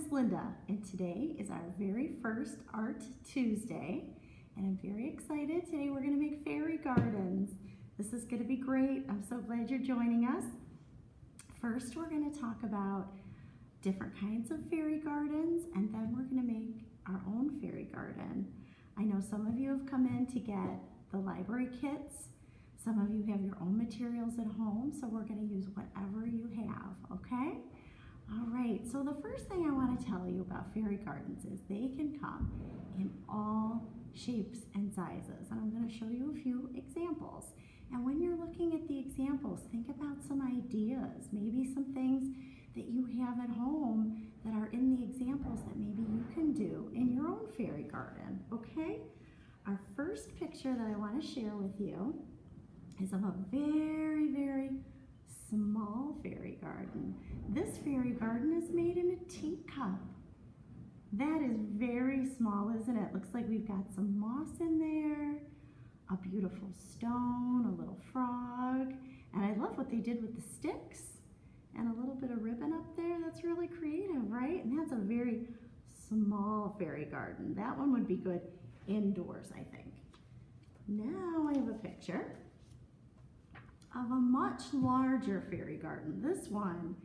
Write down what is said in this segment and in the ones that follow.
Miss Linda, and today is our very first Art Tuesday, and I'm very excited. Today we're going to make fairy gardens. This is going to be great. I'm so glad you're joining us. First, we're going to talk about different kinds of fairy gardens, and then we're going to make our own fairy garden. I know some of you have come in to get the library kits. Some of you have your own materials at home, so we're going to use whatever you have, okay? All right, so the first thing I want to tell you about fairy gardens is they can come in all shapes and sizes, and I'm going to show you a few examples. And when you're looking at the examples, think about some ideas, maybe some things that you have at home that are in the examples that maybe you can do in your own fairy garden, okay? Our first picture that I want to share with you is of a very, very small fairy garden. This fairy garden is made in a teacup. That is very small, isn't it? Looks like we've got some moss in there, a beautiful stone, a little frog, and I love what they did with the sticks and a little bit of ribbon up there. That's really creative, right? And that's a very small fairy garden. That one would be good indoors, I think. Now I have a picture of a much larger fairy garden. This one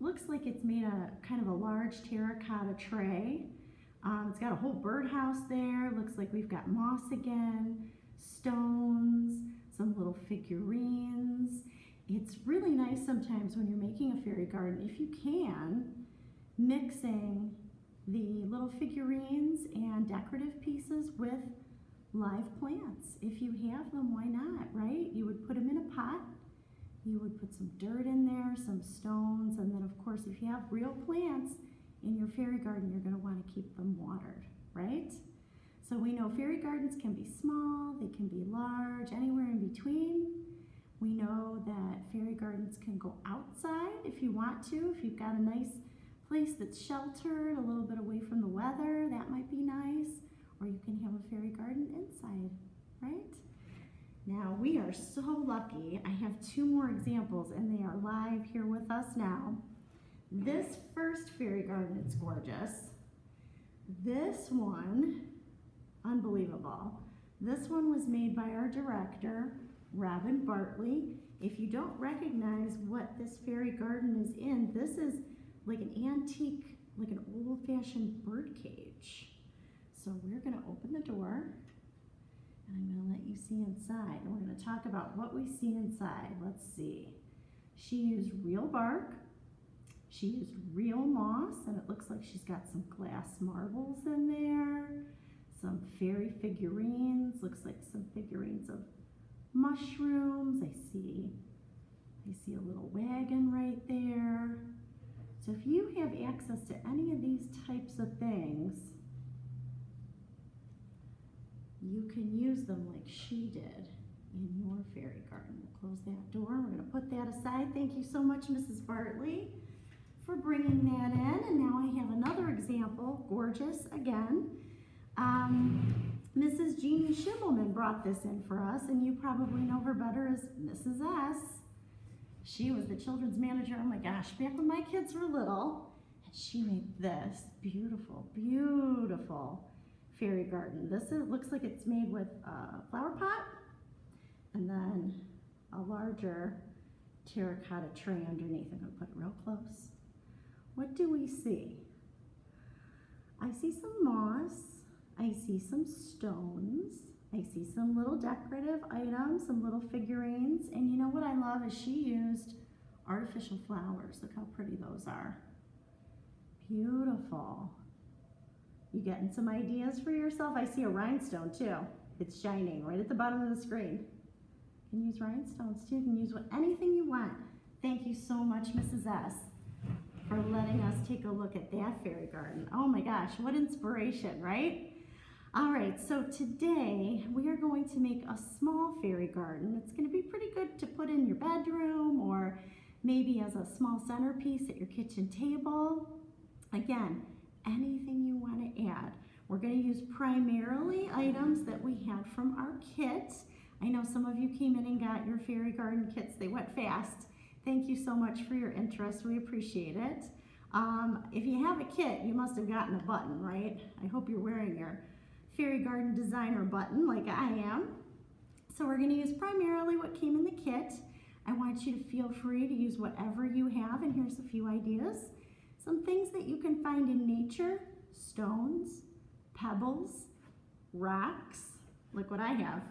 looks like it's made a kind of a large terracotta tray. It's got a whole birdhouse there. Looks like we've got moss again, stones, some little figurines. It's really nice sometimes when you're making a fairy garden, if you can, mixing the little figurines and decorative pieces with live plants. If you have them, why not, right? You would put them in a pot, you would put some dirt in there, some stones, and then of course if you have real plants in your fairy garden, you're going to want to keep them watered, right? So we know fairy gardens can be small, they can be large, anywhere in between. We know that fairy gardens can go outside if you want to. If you've got a nice place that's sheltered, a little bit away from the weather, that might be nice. Or you can have a fairy garden inside, right? Now, we are so lucky. I have two more examples, and they are live here with us now. This first fairy garden, it's gorgeous. This one, unbelievable. This one was made by our director, Robin Bartley. If you don't recognize what this fairy garden is in, this is like an antique, like an old-fashioned bird cage. So we're going to open the door, and I'm going to let you see inside. And we're going to talk about what we see inside. Let's see. She used real bark. She used real moss, and it looks like she's got some glass marbles in there, some fairy figurines. Looks like some figurines of mushrooms. I see a little wagon right there. So if you have access to any of these types of things, you can use them like she did in your fairy garden. We'll close that door. We're going to put that aside. Thank you so much, Mrs. Bartley, for bringing that in. And now I have another example, gorgeous again. Mrs. Jeannie Schimmelman brought this in for us, and you probably know her better as Mrs. S. She was the children's manager, oh my gosh, back when my kids were little, and she made this beautiful, beautiful fairy garden. Looks like it's made with a flower pot and then a larger terracotta tray underneath. I'm going to put it real close. What do we see? I see some moss. I see some stones. I see some little decorative items, some little figurines. And you know what I love is she used artificial flowers. Look how pretty those are. Beautiful. You getting some ideas for yourself? I see a rhinestone too. It's shining right at the bottom of the screen. You can use rhinestones too. You can use anything you want. Thank you so much, Mrs. S, for letting us take a look at that fairy garden. Oh my gosh, what inspiration, right? All right, so today we are going to make a small fairy garden. It's going to be pretty good to put in your bedroom or maybe as a small centerpiece at your kitchen table. Again, anything you want to add. We're going to use primarily items that we had from our kit. I know some of you came in and got your fairy garden kits. They went fast. Thank you so much for your interest. We appreciate it. If you have a kit, you must have gotten a button, right? I hope you're wearing your Fairy Garden Designer button like I am. So we're going to use primarily what came in the kit. I want you to feel free to use whatever you have, and here's a few ideas. Some things that you can find in nature: stones, pebbles, rocks. Look what I have.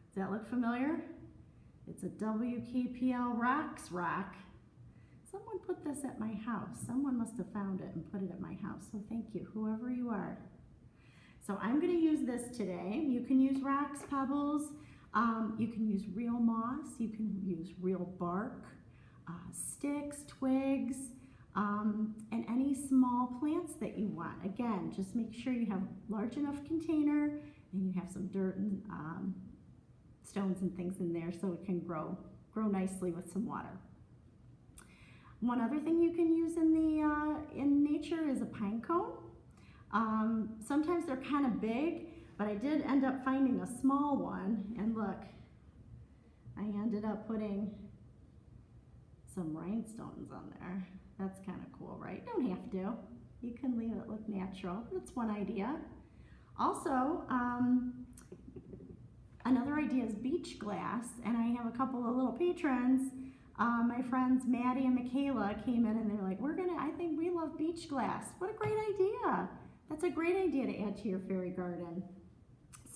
Does that look familiar? It's a WKPL Rocks rock. Someone put this at my house. Someone must have found it and put it at my house, so thank you, whoever you are. So I'm going to use this today. You can use rocks, pebbles, you can use real moss, you can use real bark, sticks, twigs, and any small plants that you want. Again, just make sure you have a large enough container and you have some dirt and stones and things in there so it can grow nicely with some water. One other thing you can use in nature is a pine cone. Sometimes they're kind of big, but I did end up finding a small one, and look, I ended up putting some rhinestones on there. That's kind of cool, right? Don't have to. You can leave it look natural. That's one idea. Also, another idea is beach glass, and I have a couple of little patrons. My friends Maddie and Michaela came in and they're like, I think we love beach glass. What a great idea. That's a great idea to add to your fairy garden.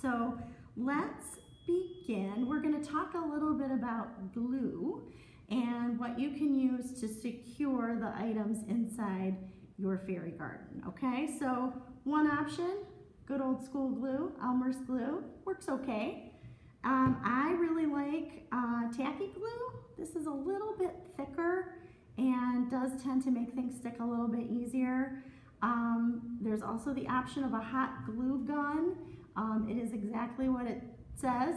So let's begin. We're going to talk a little bit about glue and what you can use to secure the items inside your fairy garden. Okay, so one option, good old school glue, Elmer's glue, works okay. I really like tacky glue. This is a little bit thicker and does tend to make things stick a little bit easier. There's also the option of a hot glue gun. It is exactly what it says.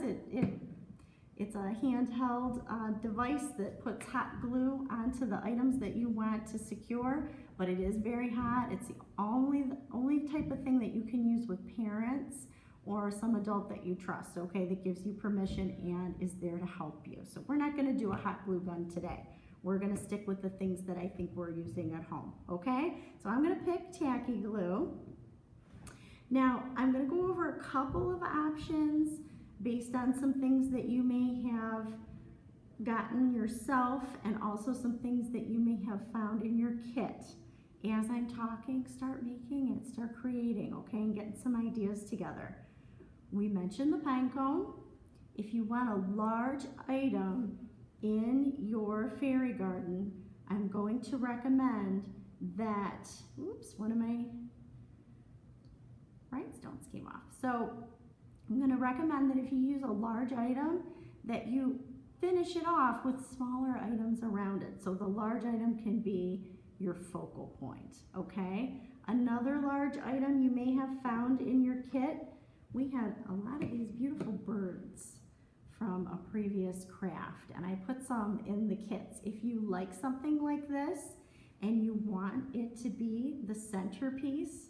It's a handheld device that puts hot glue onto the items that you want to secure, but it is very hot. It's the only type of thing that you can use with parents or some adult that you trust, okay, that gives you permission and is there to help you. So we're not gonna do a hot glue gun today. We're gonna stick with the things that I think we're using at home, okay? So I'm gonna pick tacky glue. Now, I'm gonna go over a couple of options based on some things that you may have gotten yourself and also some things that you may have found in your kit. As I'm talking, start making and start creating, okay, and getting some ideas together. We mentioned the pine cone. If you want a large item in your fairy garden, I'm going to recommend that, oops, one of my rhinestones came off. So I'm going to recommend that if you use a large item, that you finish it off with smaller items around it. So the large item can be your focal point, okay? Another large item you may have found in your kit, we had a lot of these beautiful birds from a previous craft, and I put some in the kits. If you like something like this and you want it to be the centerpiece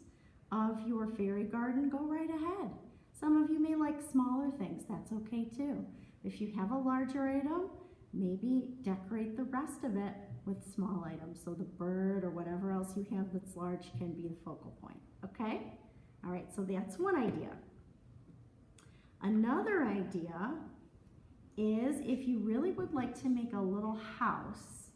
of your fairy garden, go right ahead. Some of you may like smaller things, that's okay too. If you have a larger item, maybe decorate the rest of it with small items, so the bird or whatever else you have that's large can be the focal point, okay? All right, so that's one idea. Another idea is if you really would like to make a little house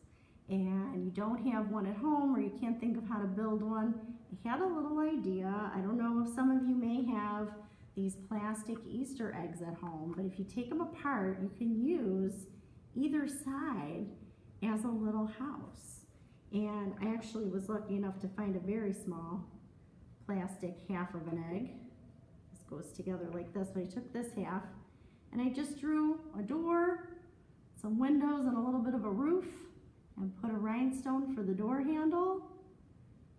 and you don't have one at home or you can't think of how to build one, I had a little idea. I don't know if some of you may have these plastic Easter eggs at home, but if you take them apart, you can use either side as a little house. And I actually was lucky enough to find a very small plastic half of an egg. This goes together like this, but I took this half and I just drew a door, some windows, and a little bit of a roof, and put a rhinestone for the door handle.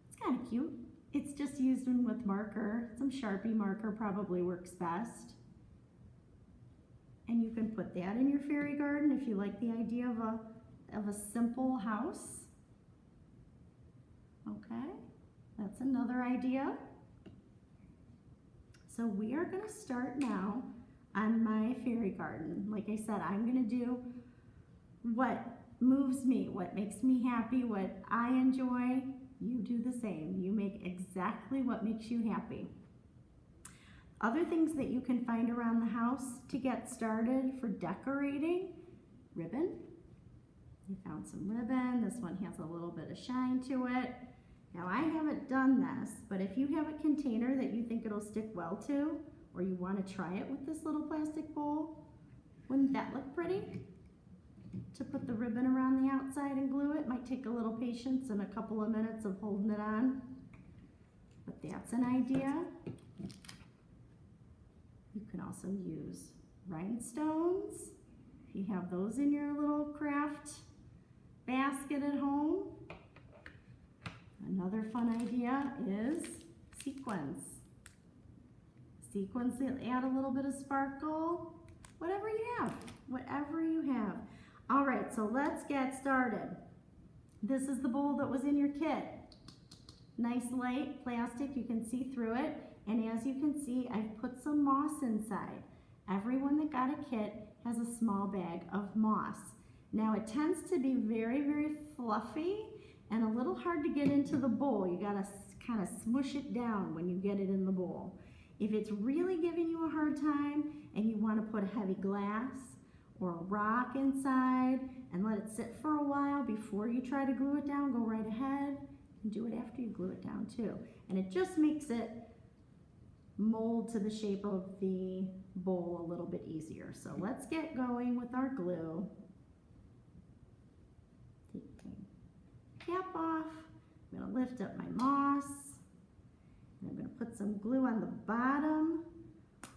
It's kind of cute. It's just used with marker. Some Sharpie marker probably works best. And you can put that in your fairy garden if you like the idea of a simple house. Okay, that's another idea. So we are going to start now on my fairy garden. Like I said, I'm going to do what moves me, what makes me happy, what I enjoy. you do the same. You make exactly what makes you happy. Other things that you can find around the house to get started for decorating: ribbon. You found some ribbon. This one has a little bit of shine to it. Now I haven't done this, but if you have a container that you think it'll stick well to, or you want to try it with this little plastic bowl, wouldn't that look pretty? To put the ribbon around the outside and glue it might take a little patience and a couple of minutes of holding it on, but that's an idea. You can also use rhinestones. If you have those in your little craft basket at home. Another fun idea is sequins. Sequins that add a little bit of sparkle. Whatever you have, whatever you have. All right, so let's get started. This is the bowl that was in your kit. Nice light plastic, you can see through it. And as you can see, I've put some moss inside. Everyone that got a kit has a small bag of moss. Now it tends to be very, very fluffy and a little hard to get into the bowl. You gotta kind of smush it down when you get it in the bowl. If it's really giving you a hard time and you want to put a heavy glass or a rock inside and let it sit for a while before you try to glue it down, go right ahead and do it after you glue it down too. And it just makes it mold to the shape of the bowl a little bit easier. So let's get going with our glue. Take the cap off. I'm going to lift up my moss. And I'm going to put some glue on the bottom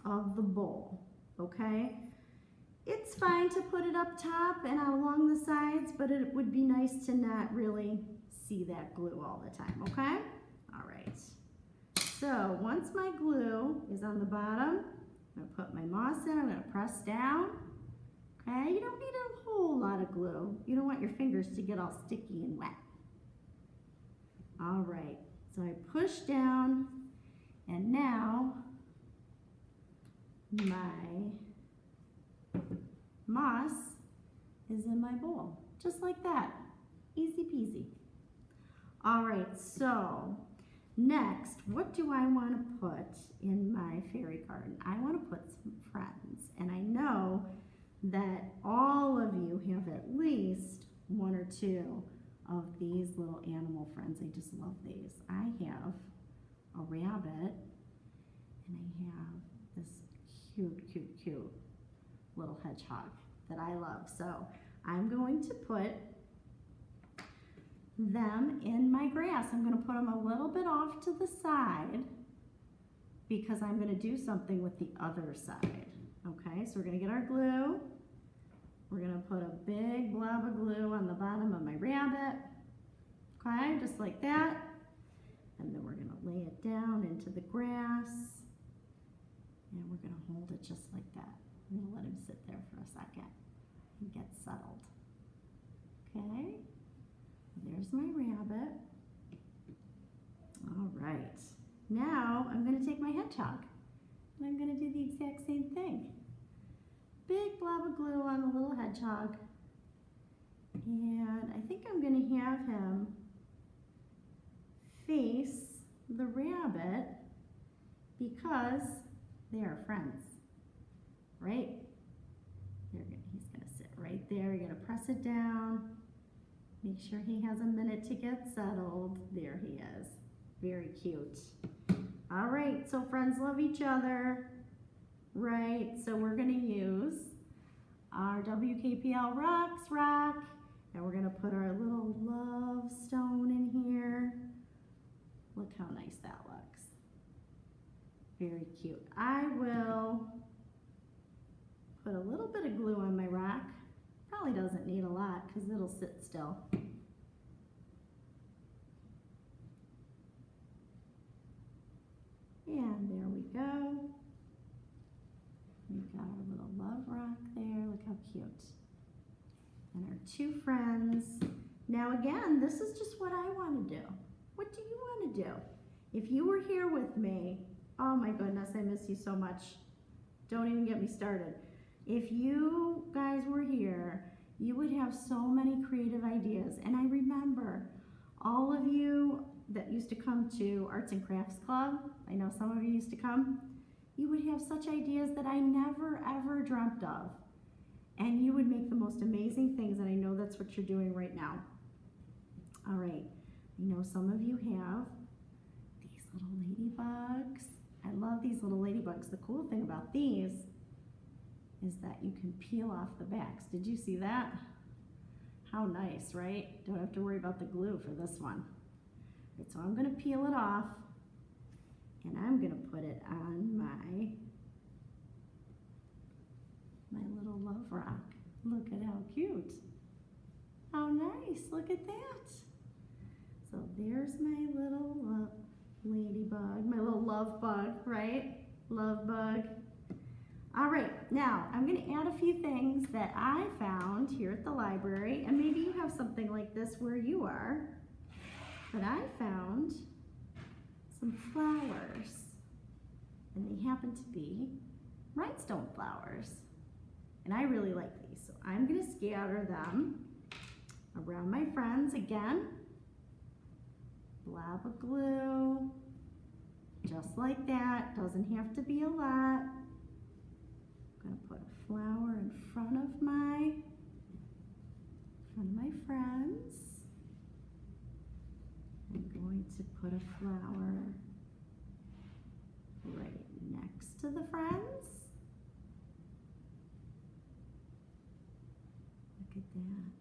of the bowl, okay? It's fine to put it up top and along the sides, but it would be nice to not really see that glue all the time, okay? All right. So once my glue is on the bottom, I'm going to put my moss in. I'm going to press down. Okay, you don't need a whole lot of glue. You don't want your fingers to get all sticky and wet. All right, so I push down, and now my moss is in my bowl, just like that. Easy peasy. All right, so next, what do I want to put in my fairy garden? I want to put some friends, and I know that all of you have at least one or two of these little animal friends. I just love these. I have a rabbit, and I have this cute little hedgehog that I love. So I'm going to put them in my grass. I'm going to put them a little bit off to the side because I'm going to do something with the other side. Okay, so we're going to get our glue. We're going to put a big blob of glue on the bottom of my rabbit. Okay, just like that. And then we're going to lay it down into the grass. And we're going to hold it just like that. I'm going to let him sit there for a second and get settled. Okay. There's my rabbit. All right. Now I'm going to take my hedgehog and I'm going to do the exact same thing. Big blob of glue on the little hedgehog. And I think I'm going to have him face the rabbit because they are friends, right? He's going to sit right there. You're going to press it down. Make sure he has a minute to get settled. There he is. Very cute. All right, so friends love each other, right? So we're going to use our WKPL Rocks rock, and we're going to put our little love stone in here. Look how nice that looks. Very cute. I will put a little bit of glue on my rock. Probably doesn't need a lot because it'll sit still. And there we go. We've got our little love rock there. Look how cute. And our two friends. Now again, this is just what I want to do. What do you want to do? If you were here with me, oh my goodness, I miss you so much. Don't even get me started. If you guys were here, you would have so many creative ideas. And I remember all of you that used to come to Arts and Crafts Club, I know some of you used to come, you would have such ideas that I never ever dreamt of. And you would make the most amazing things, and I know that's what you're doing right now. All right, I know some of you have these little ladybugs. I love these little ladybugs. The cool thing about these is that you can peel off the backs. Did you see that? How nice, right? Don't have to worry about the glue for this one. Right, so I'm gonna peel it off, and I'm gonna put it on my little love rock. Look at how cute. How nice, look at that. So there's my little ladybug, my little love bug, right? Love bug. All right, now I'm gonna add a few things that I found here at the library, and maybe you have something like this where you are, but I found some flowers, and they happen to be rhinestone flowers. And I really like these, so I'm gonna scatter them around my friends again. Blob of glue, just like that, doesn't have to be a lot. I'm gonna put a flower in front of my friends. I'm going to put a flower right next to the friends. Look at that.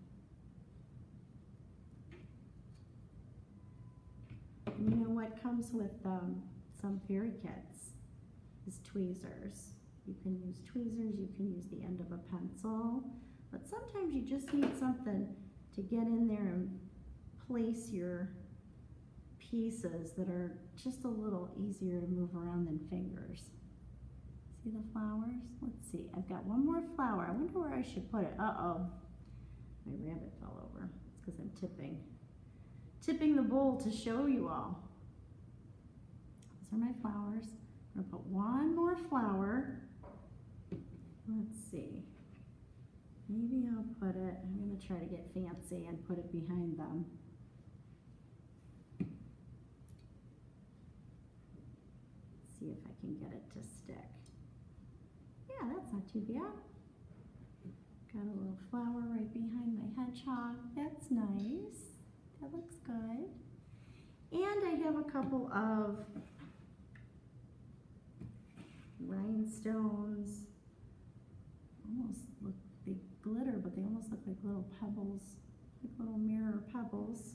And you know what comes with some fairy kits is tweezers. You can use tweezers, you can use the end of a pencil, but sometimes you just need something to get in there and place your pieces that are just a little easier to move around than fingers. See the flowers? Let's see, I've got one more flower. I wonder where I should put it. Uh-oh, my rabbit fell over. It's because I'm tipping the bowl to show you all. Those are my flowers. I'm gonna put one more flower. Let's see. Maybe I'll put it, I'm gonna try to get fancy and put it behind them. See if I can get it to stick. Yeah, that's not too bad. Got a little flower right behind my hedgehog. That's nice. That looks good. And I have a couple of rhinestones. Almost look, they glitter, but they almost look like little pebbles, like little mirror pebbles.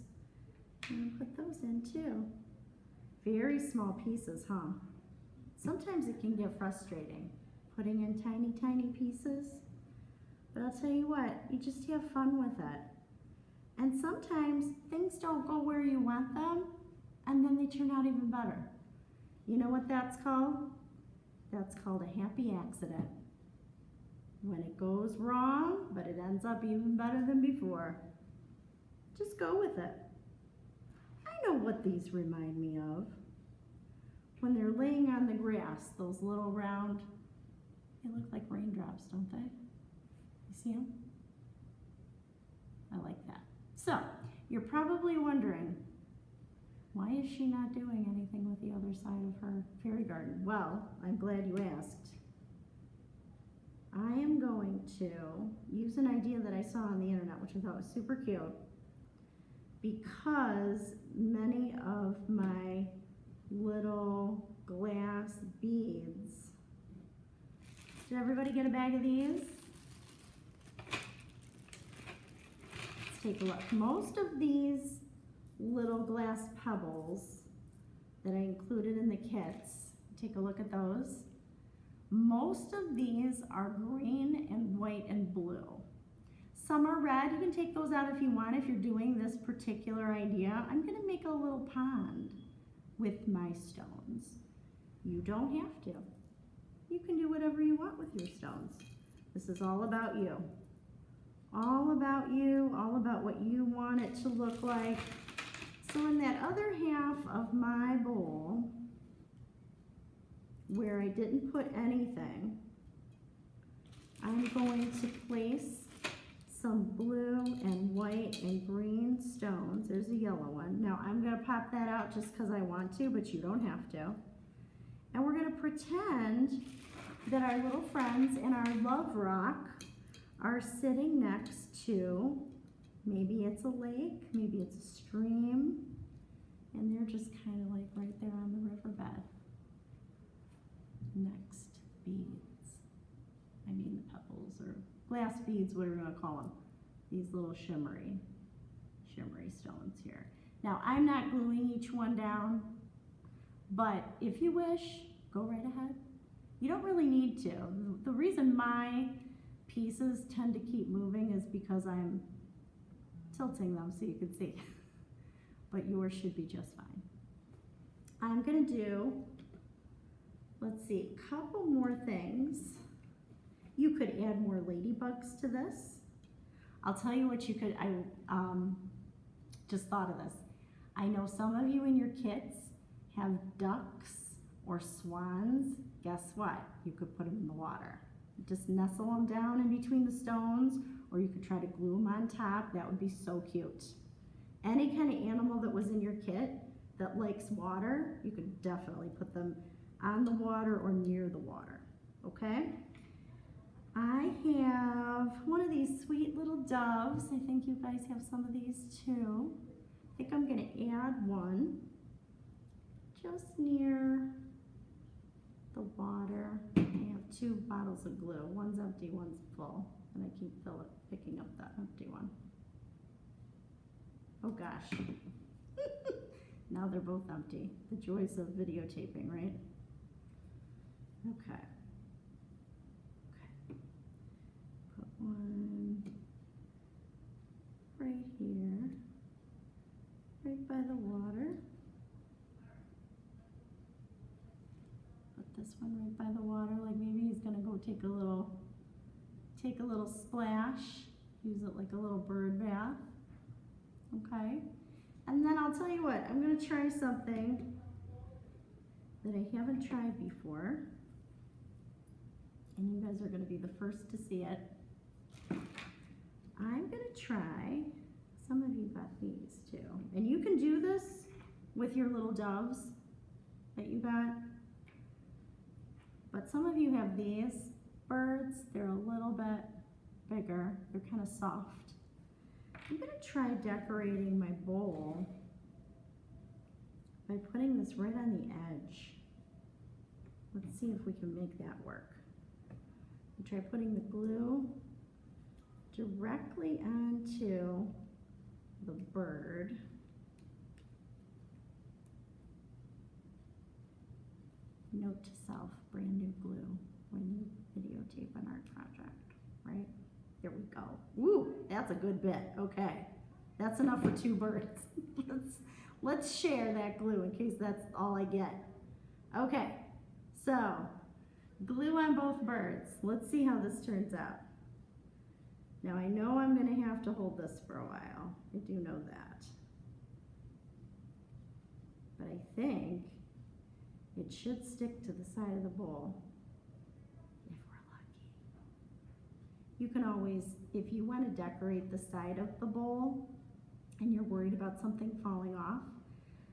And put those in too. Very small pieces, huh? Sometimes it can get frustrating putting in tiny, tiny pieces. But I'll tell you what, you just have fun with it. And sometimes things don't go where you want them, and then they turn out even better. You know what that's called? That's called a happy accident. When it goes wrong, but it ends up even better than before. Just go with it. I know what these remind me of. When they're laying on the grass, those little round, they look like raindrops, don't they? You see them? I like that. So, you're probably wondering, why is she not doing anything with the other side of her fairy garden? Well, I'm glad you asked. I am going to use an idea that I saw on the internet, which I thought was super cute, because many of my little glass beads. Did everybody get a bag of these? Let's take a look. Most of these little glass pebbles that I included in the kits, take a look at those. Most of these are green and white and blue. Some are red. You can take those out if you want, if you're doing this particular idea. I'm gonna make a little pond with my stones. You don't have to. You can do whatever you want with your stones. This is all about you. All about you, all about what you want it to look like. So in that other half of my bowl, where I didn't put anything, I'm going to place some blue and white and green stones. There's a yellow one. Now I'm gonna pop that out just because I want to, but you don't have to. And we're gonna pretend that our little friends in our love rock are sitting next to, maybe it's a lake, maybe it's a stream, and they're just kind of like right there on the riverbed. Next, beads. I mean the pebbles or glass beads, whatever you want to call them. These little shimmery stones here. Now, I'm not gluing each one down, but if you wish, go right ahead. You don't really need to. The reason my pieces tend to keep moving is because I'm tilting them so you can see. But yours should be just fine. I'm gonna do, let's see, a couple more things. You could add more ladybugs to this. I'll tell you what you could, I just thought of this. I know some of you in your kits have ducks or swans. Guess what? You could put them in the water. Just nestle them down in between the stones, or you could try to glue them on top. That would be so cute. Any kind of animal that was in your kit that likes water, you could definitely put them on the water or near the water, okay? I have one of these sweet little doves. I think you guys have some of these too. I think I'm gonna add one just near the water. I have 2 bottles of glue. One's empty, one's full, and I keep picking up that empty one. Oh gosh. Now they're both empty. The joys of videotaping, right? Okay. Put one right here, right by the water. Put this one right by the water, like maybe he's gonna go take a little splash, use it like a little bird bath. Okay, and then I'll tell you what, I'm going to try something that I haven't tried before, and you guys are going to be the first to see it. I'm going to try, some of you got these too, and you can do this with your little doves that you got, but some of you have these birds. They're a little bit bigger, they're kind of soft. I'm going to try decorating my bowl by putting this right on the edge. Let's see if we can make that work. I'll try putting the glue directly onto the bird. Note to self, brand new glue when you videotape an art project, right? There we go. Woo, that's a good bit. Okay, that's enough for 2 birds. let's share that glue in case that's all I get. Okay, so glue on both birds. Let's see how this turns out. Now I know I'm gonna have to hold this for a while. I do know that. But I think it should stick to the side of the bowl. You can always, if you want to decorate the side of the bowl and you're worried about something falling off,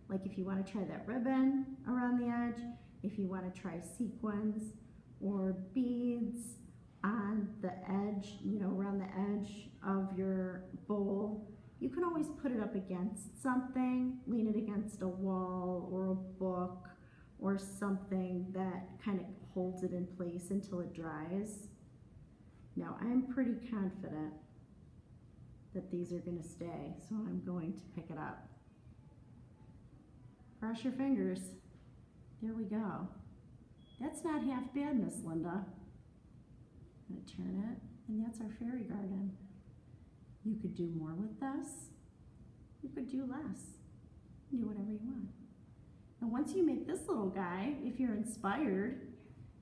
like if you want to try that ribbon around the edge, if you want to try sequins or beads on the edge, you know, around the edge of your bowl, you can always put it up against something, lean it against a wall or a book or something that kind of holds it in place until it dries. Now, I'm pretty confident that these are going to stay, so I'm going to pick it up. Cross your fingers. There we go. That's not half bad, Miss Linda. I'm going to turn it, and that's our fairy garden. You could do more with this. You could do less. You can do whatever you want. And once you make this little guy, if you're inspired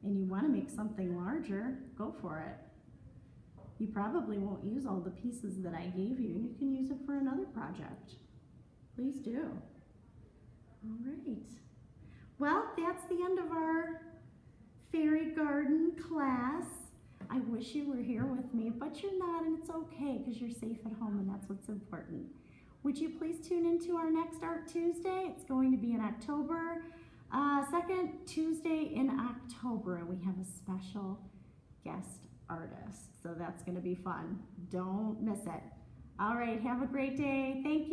and you want to make something larger, go for it. You probably won't use all the pieces that I gave you. You can use it for another project. Please do. All right. Well, that's the end of our fairy garden class. I wish you were here with me, but you're not, and it's okay because you're safe at home, and that's what's important. Would you please tune into our next Art Tuesday? It's going to be in October, second Tuesday in October, and we have a special guest artist, so that's going to be fun. Don't miss it. All right, have a great day. Thank you.